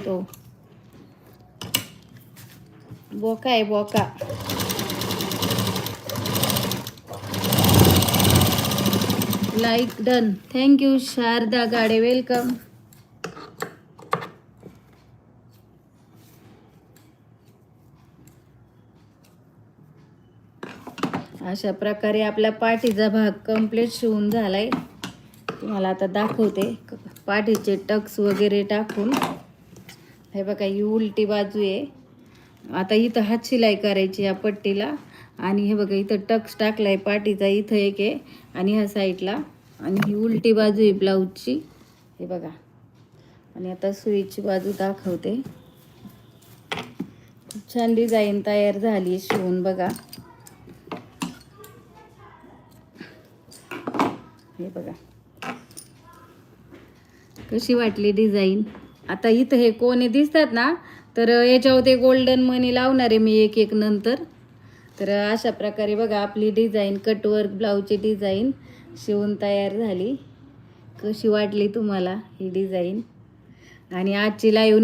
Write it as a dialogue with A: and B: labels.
A: तो बोका आहे बोका. Like done. थँक्यू शारदा गाडे, वेलकम. अशा प्रकारे आपला पाठीचा भाग कंप्लीट शिवून झालाय. तुम्हाला आता दाखवते पाठीचे टक्स वगैरे टाकून. हे बघा ही उलटी बाजू आहे. आता इथं हात शिलाई करायची या पट्टीला. आणि हे बघा इथं टक्स टाकलाय पाठीचा, इथं एक आहे आणि ह्या साईडला. आणि ही उलटी बाजू आहे ब्लाऊजची. हे बघा. आणि आता सुईची बाजू दाखवते. खूप छान डिझाईन तयार झाली शिवून बघा. हे बघा कशी वाटली डिझाईन. आता इथं हे कोणे दिसतात ना, तर याच्यावर ते गोल्डन मनी लावणार आहे मी एक एक नंतर. तर अशा प्रकारे बघा आपली डिझाईन, कटवर्क ब्लाऊजची डिझाईन शिवून तयार झाली. कशी वाटली तुम्हाला ही डिझाईन. आणि आजची लाईव्ह